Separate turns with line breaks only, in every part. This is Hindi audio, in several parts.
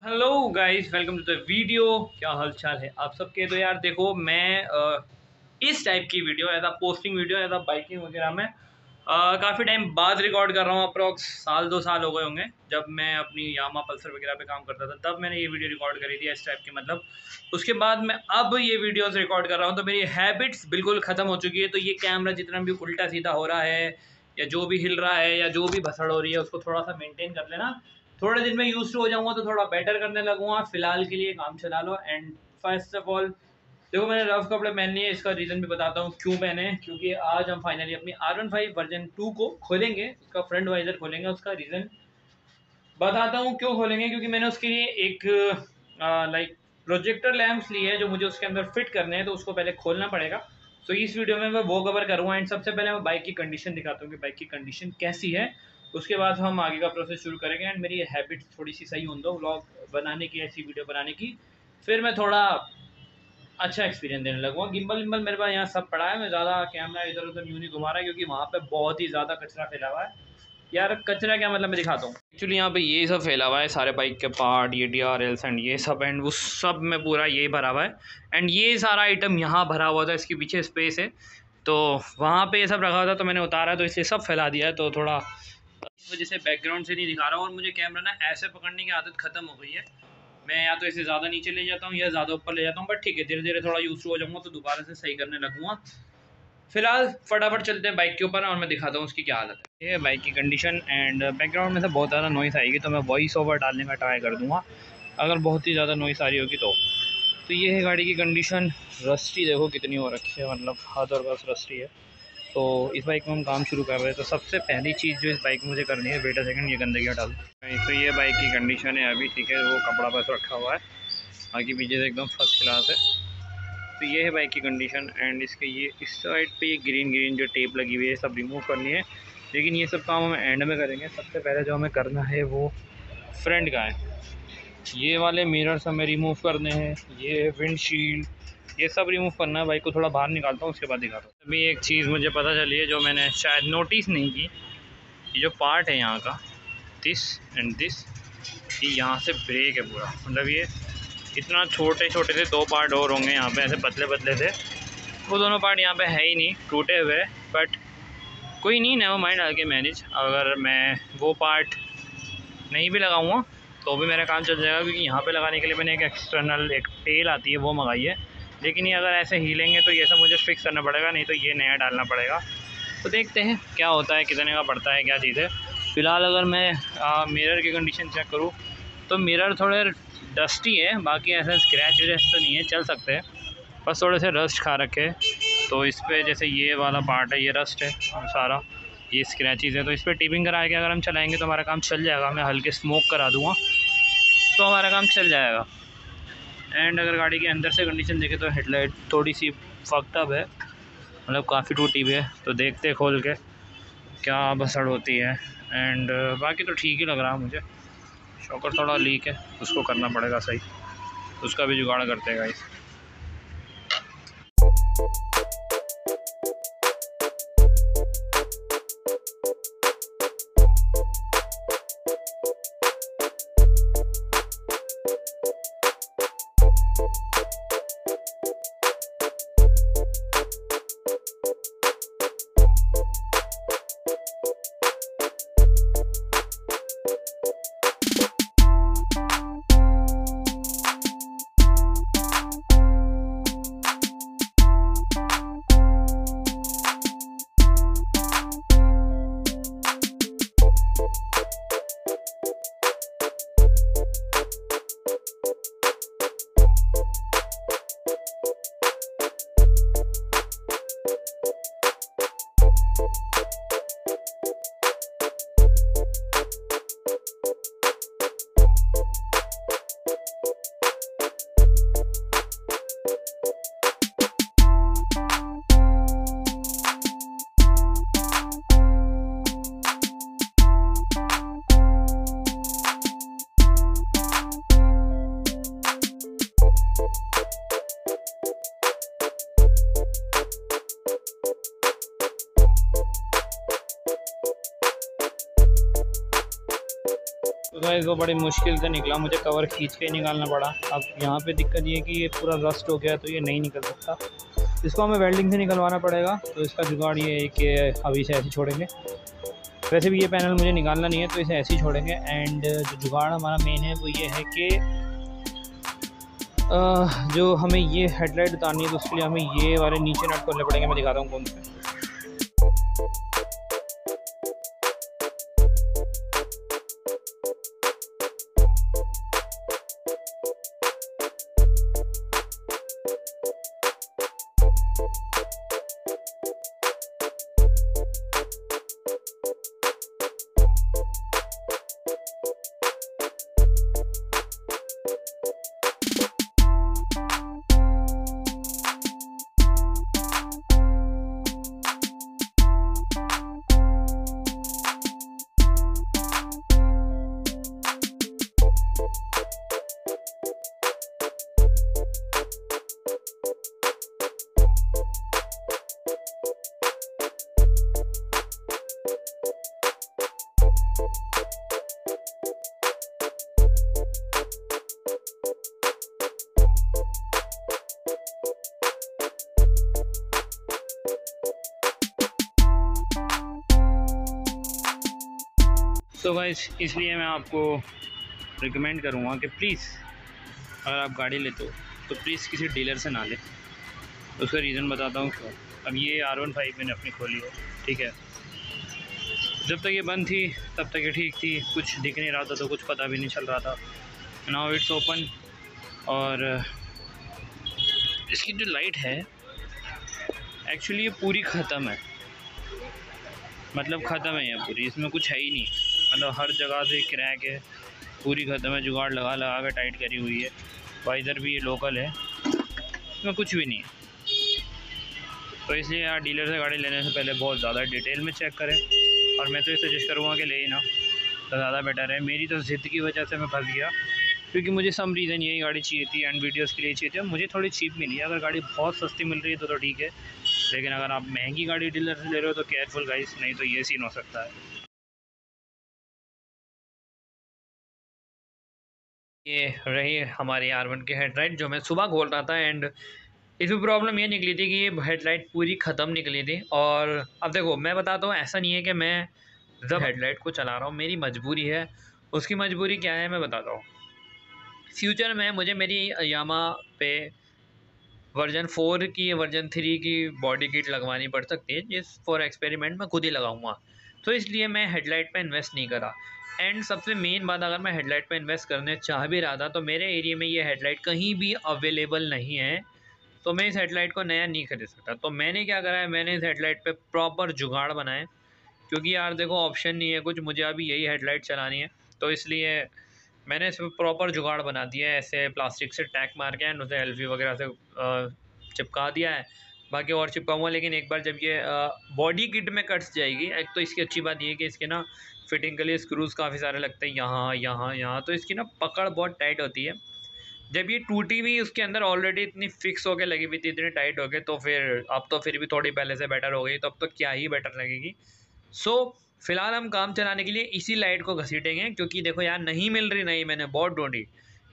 Hello guys, welcome to the video. क्या हाल चाल है आप सबके। तो यार देखो, मैं इस टाइप की video as a posting video as a biking वगैरह में काफ़ी टाइम बाद रिकॉर्ड कर रहा हूँ। अप्रॉक्स साल 2 साल हो गए होंगे जब मैं अपनी यामा पल्सर वगैरह पे काम करता था, तब मैंने ये वीडियो रिकॉर्ड करी थी इस टाइप की। मतलब उसके बाद मैं अब ये वीडियोस रिकॉर्ड कर रहा हूँ तो मेरी हैबिट्स बिल्कुल ख़त्म हो चुकी है। तो ये कैमरा जितना भी उल्टा सीधा हो रहा है या जो भी हिल रहा है या जो भी भसड़ हो रही है, उसको थोड़ा सा मेंटेन कर लेना। थोड़े दिन में यूज टू हो जाऊंगा तो थोड़ा बेटर करने लगूंगा। फिलहाल के लिए काम चला लो। एंड फर्स्ट ऑफ ऑल देखो, मैंने रफ कपड़े पहन लिए, इसका रीज़न भी बताता हूँ क्यों पहने। क्योंकि आज हम फाइनली अपनी R15 वर्जन 2 को खोलेंगे, उसका फ्रंट वाइजर खोलेंगे। उसका रीज़न बताता हूँ क्यों खोलेंगे। क्योंकि मैंने उसके लिए एक लाइक प्रोजेक्टर लैंप्स लिए है जो मुझे उसके अंदर फिट करने हैं, तो उसको पहले खोलना पड़ेगा। तो इस वीडियो में मैं वो कवर करूँगा। एंड सबसे पहले मैं बाइक की कंडीशन दिखाता हूँ कि बाइक की कंडीशन कैसी है। उसके बाद हम आगे का प्रोसेस शुरू करेंगे। एंड मेरी हैबिट थोड़ी सी सही हों दो व्लॉग बनाने की, ऐसी वीडियो बनाने की, फिर मैं थोड़ा अच्छा एक्सपीरियंस देने लगूँगा। गिम्बल विम्बल मेरे पास यहाँ सब पड़ा है। मैं ज़्यादा कैमरा इधर उधर यूँ नहीं घुमा रहा क्योंकि वहाँ पे बहुत ही ज़्यादा कचरा फैला हुआ है। यार कचरा क्या मतलब, मैं दिखाता हूँ। एक्चुअली यहाँ पे ये सब फैला हुआ है, सारे बाइक के पार्ट, ये DRLs एंड ये सब, एंड उस सब में पूरा ये भरा हुआ है। एंड ये सारा आइटम यहाँ भरा हुआ था, इसके पीछे स्पेस है तो वहाँ पे ये सब रखा हुआ था, तो मैंने उतारा तो इसलिए सब फैला दिया है। तो थोड़ा इस वजह से बैकग्राउंड से नहीं दिखा रहा हूँ। और मुझे कैमरा ना ऐसे पकड़ने की आदत ख़त्म हो गई है। मैं या तो इसे ज़्यादा नीचे ले जाता हूँ या ज़्यादा ऊपर ले जाता हूँ, बट ठीक है, धीरे धीरे थोड़ा यूज हो जाऊँगा तो दोबारा से सही करने लगूँगा। फिलहाल फटाफट चलते हैं बाइक के ऊपर और मैं दिखाता हूँ उसकी क्या हालत है। ये बाइक की कंडीशन। एंड बैकग्राउंड में से बहुत ज़्यादा नॉइस आएगी तो मैं वॉइस ओवर डालने का ट्राई कर दूँगा अगर बहुत ही ज़्यादा नॉइस आ रही होगी तो ये है गाड़ी की कंडीशन। रस्टी देखो कितनी हो रखी है, मतलब हाथ और बस रस्टी है। तो इस बाइक में हम काम शुरू कर रहे हैं। तो सबसे पहली चीज़ जो इस बाइक में मुझे करनी है, वेट अ सेकंड, ये गंदगी हटा दूँ। तो ये बाइक की कंडीशन है अभी, ठीक है। वो कपड़ा बस रखा हुआ है, बाकी पीछे से एकदम फर्स्ट क्लास है। तो ये है बाइक की कंडीशन। एंड इसके ये इस साइड पे ये ग्रीन ग्रीन जो टेप लगी हुई है, सब रिमूव करनी है। लेकिन ये सब काम हम एंड में करेंगे। सबसे पहले जो हमें करना है वो फ्रंट का है। ये वाले मिरर्स हमें रिमूव करने हैं, ये विंडशील्ड, ये सब रिमूव करना है। बाइक को थोड़ा बाहर निकालता हूँ, उसके बाद दिखाता हूँ। अभी एक चीज़ मुझे पता चली है जो मैंने शायद नोटिस नहीं की। ये जो पार्ट है यहाँ का, दिस एंड दिस, ये यहाँ से ब्रेक है पूरा। मतलब ये इतना छोटे छोटे से 2 पार्ट और होंगे यहाँ पे, ऐसे पतले पतले से। वो दोनों पार्ट यहाँ पे है ही नहीं, टूटे हुए। बट कोई नहीं, नेवर माइंड, आगे मैनेज। अगर मैं वो पार्ट नहीं भी लगाऊंगा तो भी मेरा काम चल जाएगा। क्योंकि यहाँ पे लगाने के लिए मैंने एक एक्सटर्नल एक टेल आती है वो मंगाई है। लेकिन ये अगर ऐसे हीलेंगे तो ये सब मुझे फिक्स करना पड़ेगा, नहीं तो ये नया डालना पड़ेगा। तो देखते हैं क्या होता है, कितने का पड़ता है, क्या चीज़ है। फ़िलहाल अगर मैं मिरर की कंडीशन चेक करूँ तो मिरर थोड़े डस्टी है, बाकी ऐसा स्क्रैच व्रैच तो नहीं है, चल सकते हैं। बस थोड़े से रस्ट खा रखे। तो इस पर जैसे ये वाला पार्ट है, ये रस्ट है सारा, ये स्क्रैचेज़ है। तो इस पर टिपिंग करा के अगर हम चलाएंगे तो हमारा काम चल जाएगा। मैं हल्के स्मोक करा दूँगा तो हमारा काम चल जाएगा। एंड अगर गाड़ी के अंदर से कंडीशन देखें तो हेडलाइट थोड़ी सी फक्ड अप है, मतलब काफ़ी टूटी हुई है। तो देखते खोल के क्या बसड़ होती है। एंड बाकी तो ठीक ही लग रहा है मुझे। शॉकर थोड़ा लीक है, उसको करना पड़ेगा सही, उसका भी जुगाड़ करते हैं गाइस। तो गाइस वो बड़ी मुश्किल से निकला, मुझे कवर खींच के निकालना पड़ा। अब यहाँ पे दिक्कत ये है कि ये पूरा रस्ट हो गया तो ये नहीं निकल सकता, इसको हमें वेल्डिंग से निकलवाना पड़ेगा। तो इसका जुगाड़ ये है कि अभी से ऐसे छोड़ेंगे। वैसे भी ये पैनल मुझे निकालना नहीं है तो इसे ऐसे ही छोड़ेंगे। एंड जो जुगाड़ हमारा मेन है वो ये है कि जो हमें ये हेडलाइट उतारनी है तो उसके लिए हमें ये वाले नीचे नट खोलने पड़ेंगे। मैं दिखाता हूँ कौन से। तो गाइस इसलिए मैं आपको रिकमेंड करूँगा कि प्लीज़ अगर आप गाड़ी लेते हो तो प्लीज़ किसी डीलर से ना ले। उसका रीज़न बताता हूँ क्यों। अब ये R15 मैंने अपनी खोली है, ठीक है। जब तक ये बंद थी तब तक ये ठीक थी, कुछ दिख नहीं रहा था तो कुछ पता भी नहीं चल रहा था। Now it's open. और इसकी जो लाइट है एक्चुअली ये पूरी ख़त्म है, मतलब ख़त्म है ये पूरी, इसमें कुछ है ही नहीं। मतलब हर जगह से क्रैक है, पूरी ख़त्म है। जुगाड़ लगा लगा कर टाइट करी हुई है। वाइज़र भी ये लोकल है, इसमें कुछ भी नहीं है। तो इसलिए यार डीलर से गाड़ी लेने से पहले बहुत ज़्यादा डिटेल में चेक करें। और मैं तो ये सजेस्ट करूँगा कि ले ही ना तो ज़्यादा बेटर है। मेरी तो ज़िद की वजह से मैं फंस गया, क्योंकि मुझे सम रीज़न यही गाड़ी चाहिए थी एंड वीडियोज़ के लिए चाहिए थी। मुझे थोड़ी चीप मिली है। अगर गाड़ी बहुत सस्ती मिल रही है तो ठीक है, लेकिन अगर आप महंगी गाड़ी डीलर से ले रहे हो तो केयरफुल गाइस, नहीं तो ये सीन हो सकता है। ये रही हमारी R1 की हेडलाइट जो मैं सुबह खोल रहा था। एंड इसमें प्रॉब्लम ये निकली थी कि ये हेडलाइट पूरी ख़त्म निकली थी। और अब देखो मैं बताता हूँ, ऐसा नहीं है कि मैं जब हेडलाइट को चला रहा हूँ मेरी मजबूरी है। उसकी मजबूरी क्या है मैं बताता हूँ। फ्यूचर में मुझे मेरी यामा पे वर्जन 4 की वर्जन 3 की बॉडी किट लगवानी पड़ सकती है, जिस फॉर एक्सपेरिमेंट मैं खुद ही लगाऊंगा। तो इसलिए मैं हेडलाइट पे इन्वेस्ट नहीं करा। एंड सबसे मेन बात, अगर मैं हेडलाइट पे इन्वेस्ट करने चाह भी रहा था तो मेरे एरिया में ये हेडलाइट कहीं भी अवेलेबल नहीं है, तो मैं इस हेडलाइट को नया नहीं खरीद सकता। तो मैंने क्या करा है, मैंने इस हेडलाइट पे प्रॉपर जुगाड़ बनाए, क्योंकि यार देखो ऑप्शन नहीं है कुछ, मुझे अभी यही हेडलाइट चलानी है। तो इसलिए मैंने इस पर प्रॉपर जुगाड़ बना दिया है, ऐसे प्लास्टिक से टैग मार के एंड उसे एल्फी वगैरह से चिपका दिया है। बाकी और चिपकाऊँगा, लेकिन एक बार जब ये बॉडी किट में कट्स जाएगी, एक तो इसकी अच्छी बात ये है कि इसके ना फिटिंग के लिए स्क्रूज़ काफ़ी सारे लगते हैं यहाँ यहाँ यहाँ, तो इसकी ना पकड़ बहुत टाइट होती है। जब ये टूटी हुई उसके अंदर ऑलरेडी इतनी फिक्स होकर लगी हुई थी, इतनी टाइट हो गई, तो फिर अब तो फिर भी थोड़ी पहले से बेटर हो गई, तो अब तो क्या ही बेटर लगेगी। सो फिलहाल हम काम चलाने के लिए इसी लाइट को घसीटेंगे, क्योंकि देखो यार नहीं मिल रही, नहीं मैंने बहुत ढूंढी,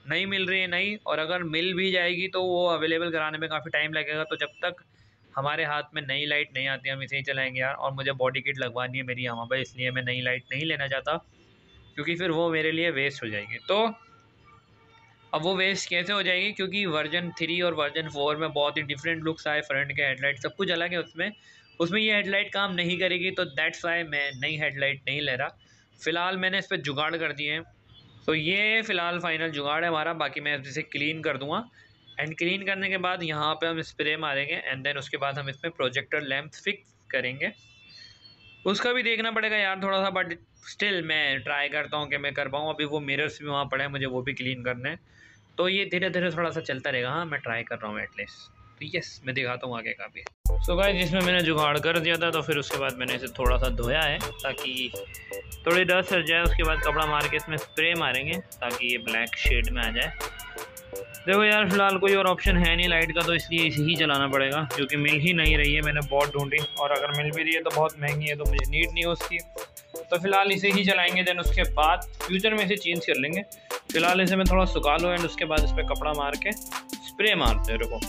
नहीं मिल रही है नहीं। और अगर मिल भी जाएगी तो वो अवेलेबल कराने में काफ़ी टाइम लगेगा। तो जब तक हमारे हाथ में नई लाइट नहीं आती हम इसे ही चलाएंगे यार। और मुझे बॉडी किट लगवानी है मेरी यहाँ पर, इसलिए मैं नई लाइट नहीं लेना चाहता, क्योंकि फिर वो मेरे लिए वेस्ट हो जाएगी। तो अब वो वेस्ट कैसे हो जाएगी, क्योंकि वर्जन 3 और वर्जन 4 में बहुत ही डिफरेंट लुक्स आए, फ्रंट के हेडलाइट सब कुछ अलग है उसमें ये हेडलाइट काम नहीं करेगी। तो दैट्स वाई मैं नई हेडलाइट नहीं ले रहा। फ़िलहाल मैंने इस पर जुगाड़ कर दिए हैं। तो ये फ़िलहाल फाइनल जुगाड़ है हमारा। बाकी मैं इसे क्लीन कर दूँगा एंड क्लीन करने के बाद यहाँ पे हम स्प्रे मारेंगे एंड देन उसके बाद हम इसमें प्रोजेक्टर लैंप फिक्स करेंगे। उसका भी देखना पड़ेगा यार थोड़ा सा, बट स्टिल मैं ट्राई करता हूँ कि मैं कर पाऊँ। अभी वो मिरर्स भी वहाँ पड़े हैं, मुझे वो भी क्लीन करने हैं। तो ये धीरे धीरे थोड़ा सा चलता रहेगा। हाँ मैं ट्राई कर रहा हूँ एटलीस्ट। तो यस मैं दिखाता हूँ आगे का भी। सो गाइस जिसमें मैंने जुगाड़ कर दिया था, तो फिर उसके बाद मैंने इसे थोड़ा सा धोया है ताकि थोड़ी डस्ट हट जाए। उसके बाद कपड़ा मार के इसमें स्प्रे मारेंगे ताकि ये ब्लैक शेड में आ जाए। देखो यार फ़िलहाल कोई और ऑप्शन है नहीं लाइट का, तो इसलिए इसे ही चलाना पड़ेगा, क्योंकि मिल ही नहीं रही है। मैंने बहुत ढूंढी और अगर मिल भी रही है तो बहुत महंगी है, तो मुझे नीड नहीं है उसकी। तो फिलहाल इसे ही चलाएंगे, देन उसके बाद फ्यूचर में इसे चेंज कर लेंगे। फिलहाल इसे मैं थोड़ा सुखा लूँ एंड उसके बाद इस पर कपड़ा मार के स्प्रे मारते हैं। रुको,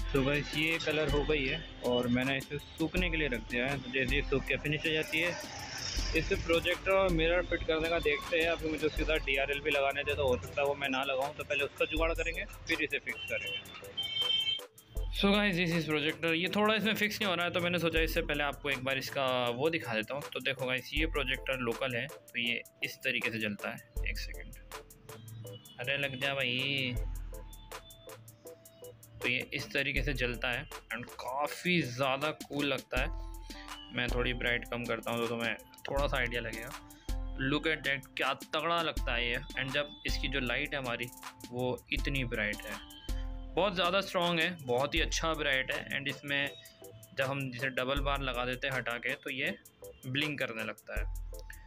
तो गाइस ये कलर हो गई है और मैंने इसे सूखने के लिए रख दिया है। तो जैसे ये सूख के फिनिश हो जाती है, इसे प्रोजेक्टर और मिरर फिट करने का देखते हैं। अभी मुझे उसके साथ DRL भी लगाने थे, तो हो सकता है वो मैं ना लगाऊं, तो पहले उसका जुगाड़ करेंगे फिर इसे फिक्स करेंगे। So guys this is projector. ये थोड़ा इसमें फिक्स नहीं हो रहा है, तो मैंने सोचा इससे पहले आपको एक बार इसका वो दिखा देता हूँ। तो देखो गाइस, ये प्रोजेक्टर लोकल है, तो ये इस तरीके से जलता है। एक सेकेंड, अरे लग जा भाई। तो ये इस तरीके से जलता है एंड काफ़ी ज़्यादा कूल लगता है। मैं थोड़ी ब्राइट कम करता हूँ तो तुम्हें थोड़ा सा आइडिया लगेगा। लुक एट दैट, क्या तगड़ा लगता है ये। एंड जब इसकी जो लाइट है हमारी वो इतनी ब्राइट है, बहुत ज़्यादा स्ट्रॉन्ग है, बहुत ही अच्छा ब्राइट है। एंड इसमें जब हम जिसे डबल बार लगा देते हैं हटा के, तो ये ब्लिंक करने लगता है।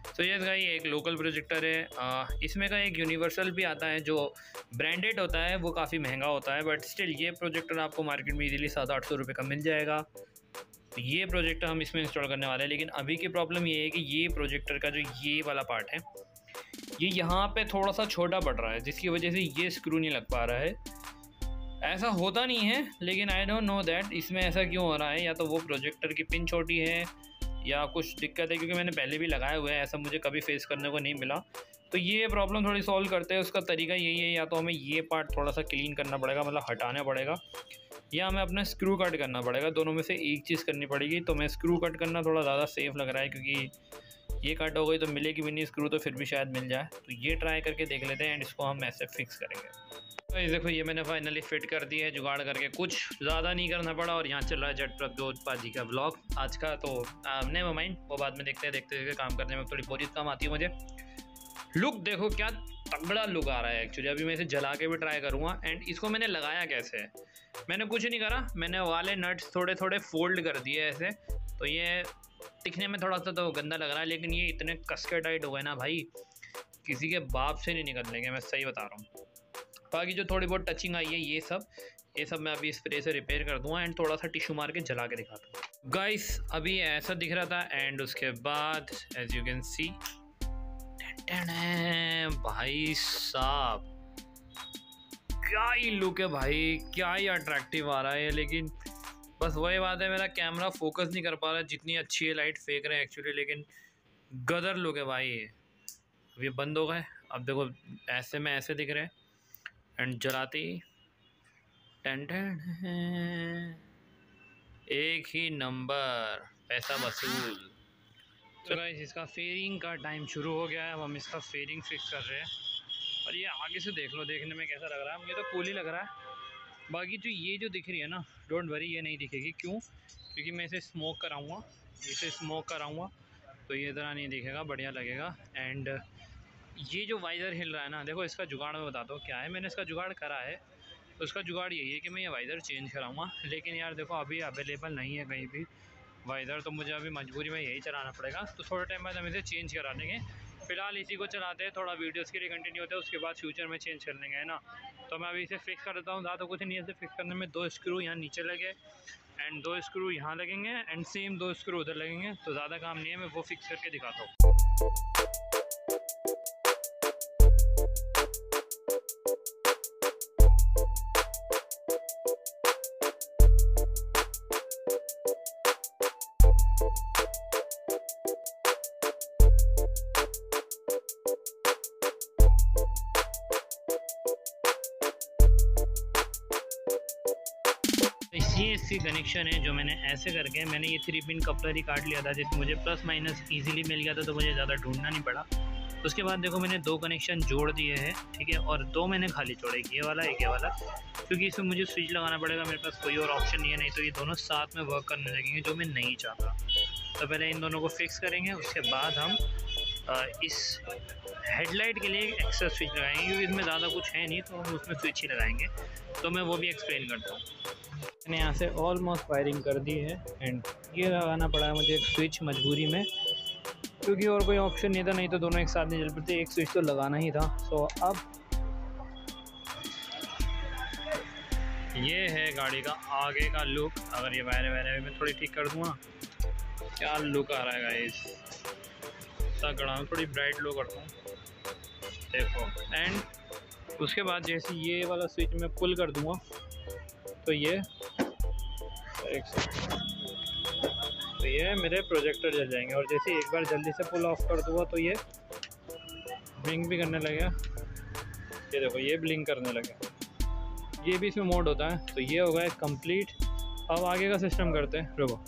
तो ये गाइस ये एक लोकल प्रोजेक्टर है। इसमें का एक यूनिवर्सल भी आता है जो ब्रांडेड होता है, वो काफ़ी महंगा होता है, बट स्टिल ये प्रोजेक्टर आपको मार्केट में इजीली 700-800 रुपये का मिल जाएगा। तो ये प्रोजेक्टर हम इसमें इंस्टॉल करने वाले हैं। लेकिन अभी की प्रॉब्लम ये है कि ये प्रोजेक्टर का जो ये वाला पार्ट है, ये यहाँ पे थोड़ा सा छोटा पड़ रहा है, जिसकी वजह से ये स्क्रू नहीं लग पा रहा है। ऐसा होता नहीं है, लेकिन आई डोंट नो दैट इसमें ऐसा क्यों हो रहा है। या तो वो प्रोजेक्टर की पिन छोटी है या कुछ दिक्कत है, क्योंकि मैंने पहले भी लगाए हुए हैं, ऐसा मुझे कभी फेस करने को नहीं मिला। तो ये प्रॉब्लम थोड़ी सॉल्व करते हैं। उसका तरीका यही है, या तो हमें ये पार्ट थोड़ा सा क्लीन करना पड़ेगा, मतलब हटाना पड़ेगा, या हमें अपना स्क्रू कट करना पड़ेगा। दोनों में से एक चीज़ करनी पड़ेगी। तो मैं स्क्रू कट करना थोड़ा ज़्यादा सेफ लग रहा है, क्योंकि ये कट हो गई तो मिलेगी भी नहीं स्क्रू, तो फिर भी शायद मिल जाए। तो ये ट्राई करके देख लेते हैं एंड इसको हम ऐसे फिक्स करेंगे। तो ये देखो, ये मैंने फाइनली फिट कर दी है जुगाड़ करके, कुछ ज़्यादा नहीं करना पड़ा। और यहाँ चल रहा है झटपट प्रभजोत जी का ब्लॉग आज का। तो नेवर माइंड, वो बाद में देखते देखते काम करने में थोड़ी बोरियत कम आती है मुझे। लुक देखो क्या तगड़ा लुक आ रहा है एक्चुअली। अभी मैं इसे जला के भी ट्राई करूँगा। एंड इसको मैंने लगाया कैसे है, मैंने कुछ नहीं करा, मैंने वाले नट्स थोड़े थोड़े फोल्ड कर दिए ऐसे। तो ये दिखने में थोड़ा सा तो गंदा लग रहा है, लेकिन ये इतने कस के टाइट हो गए ना भाई, किसी के बाप से नहीं निकल लेंगे, मैं सही बता रहा हूँ। बाकी जो थोड़ी बहुत टचिंग आई है ये सब मैं अभी स्प्रे से रिपेयर कर दूँगा एंड थोड़ा सा टिश्यू मार के जला के दिखाता हूँ। गाइस अभी ऐसा दिख रहा था एंड उसके बाद एज यू कैन सी, भाई साहब क्या ही लुक है भाई, क्या ही अट्रैक्टिव आ रहा है। लेकिन बस वही बात है, मेरा कैमरा फोकस नहीं कर पा रहा है, जितनी अच्छी है लाइट फेंक रहे हैं एक्चुअली, लेकिन गदर लुक है भाई। अब ये बंद हो गए, अब देखो ऐसे में ऐसे दिख रहे हैं एंड जलाती टन एक ही नंबर, पैसा वसूल। तो गाइस इसका फेयरिंग का टाइम शुरू हो गया है। अब हम इसका फेयरिंग फिक्स कर रहे हैं। और ये आगे से देख लो, देखने में कैसा लग रहा है, मुझे तो कूल ही लग रहा है। बाकी जो ये जो दिख रही है ना, डोंट वरी, ये नहीं दिखेगी। क्यों? क्योंकि मैं इसे स्मोक कराऊँगा, तो ये ज़रा नहीं दिखेगा, बढ़िया लगेगा। एंड ये जो वाइज़र हिल रहा है ना, देखो इसका जुगाड़ मैं बताता हूँ क्या है। मैंने इसका जुगाड़ करा है, तो उसका जुगाड़ यही है कि मैं ये वाइज़र चेंज कराऊँगा। लेकिन यार देखो अभी अवेलेबल नहीं है कहीं भी वाइज़र, तो मुझे अभी मजबूरी में यही चलाना पड़ेगा। तो थोड़े टाइम बाद हम इसे चेंज करा देंगे। फिलहाल इसी को चलाते हैं, थोड़ा वीडियोस के लिए कंटिन्यू होता है, उसके बाद फ्यूचर में चेंज कर लेंगे, है ना। तो मैं अभी इसे फिक्स कर देता हूँ। ज़्यादा कुछ नहीं है, इसे फिक्स करने में 2 स्क्रू यहाँ नीचे लगे एंड 2 स्क्रू यहाँ लगेंगे एंड सेम 2 स्क्रू उधर लगेंगे। तो ज़्यादा काम नहीं है, मैं वो फिक्स करके दिखाता हूँ। ये इसकी कनेक्शन है जो मैंने ऐसे करके, मैंने ये 3 पिन कपलर ही काट लिया था, जिसमें मुझे प्लस माइनस इजीली मिल गया था, तो मुझे ज़्यादा ढूंढना नहीं पड़ा। उसके बाद देखो मैंने 2 कनेक्शन जोड़ दिए हैं, ठीक है, और 2 मैंने खाली छोड़े, एक ये वाला एक ये वाला, क्योंकि इसमें मुझे स्विच लगाना पड़ेगा, मेरे पास कोई और ऑप्शन नहीं है, नहीं तो ये दोनों साथ में वर्क करने लगेंगे जो मैं नहीं चाहता। तो पहले इन दोनों को फिक्स करेंगे, उसके बाद हम इस हेडलाइट के लिए एक एक्स्ट्रा स्विच लगाएंगे, क्योंकि इसमें ज़्यादा कुछ है नहीं, तो हम उसमें स्विच ही लगाएंगे। तो मैं वो भी एक्सप्लेन करता हूँ। मैंने यहाँ से ऑलमोस्ट वायरिंग कर दी है एंड ये लगाना पड़ा मुझे एक स्विच मजबूरी में, क्योंकि और कोई ऑप्शन नहीं था, नहीं तो दोनों एक साथ नहीं चल पड़ते, एक स्विच तो लगाना ही था। सो अब ये है गाड़ी का आगे का लुक। अगर ये वायरें मैं थोड़ी ठीक कर दूँगा, क्या लुक आ रहा है गाइस, तगड़ा। थोड़ी ब्राइट लो करता हूँ, देखो। एंड उसके बाद जैसे ये वाला स्विच मैं पुल कर दूँगा तो ये तो ये मेरे प्रोजेक्टर जल जाएंगे, और जैसे एक बार जल्दी से पुल ऑफ कर दूँगा तो ये ब्लिंक भी करने लगेगा। ये देखो ये ब्लिंक करने लगे, ये भी इसमें मोड होता है। तो ये होगा एक कंप्लीट। अब आगे का सिस्टम करते हैं, रुको।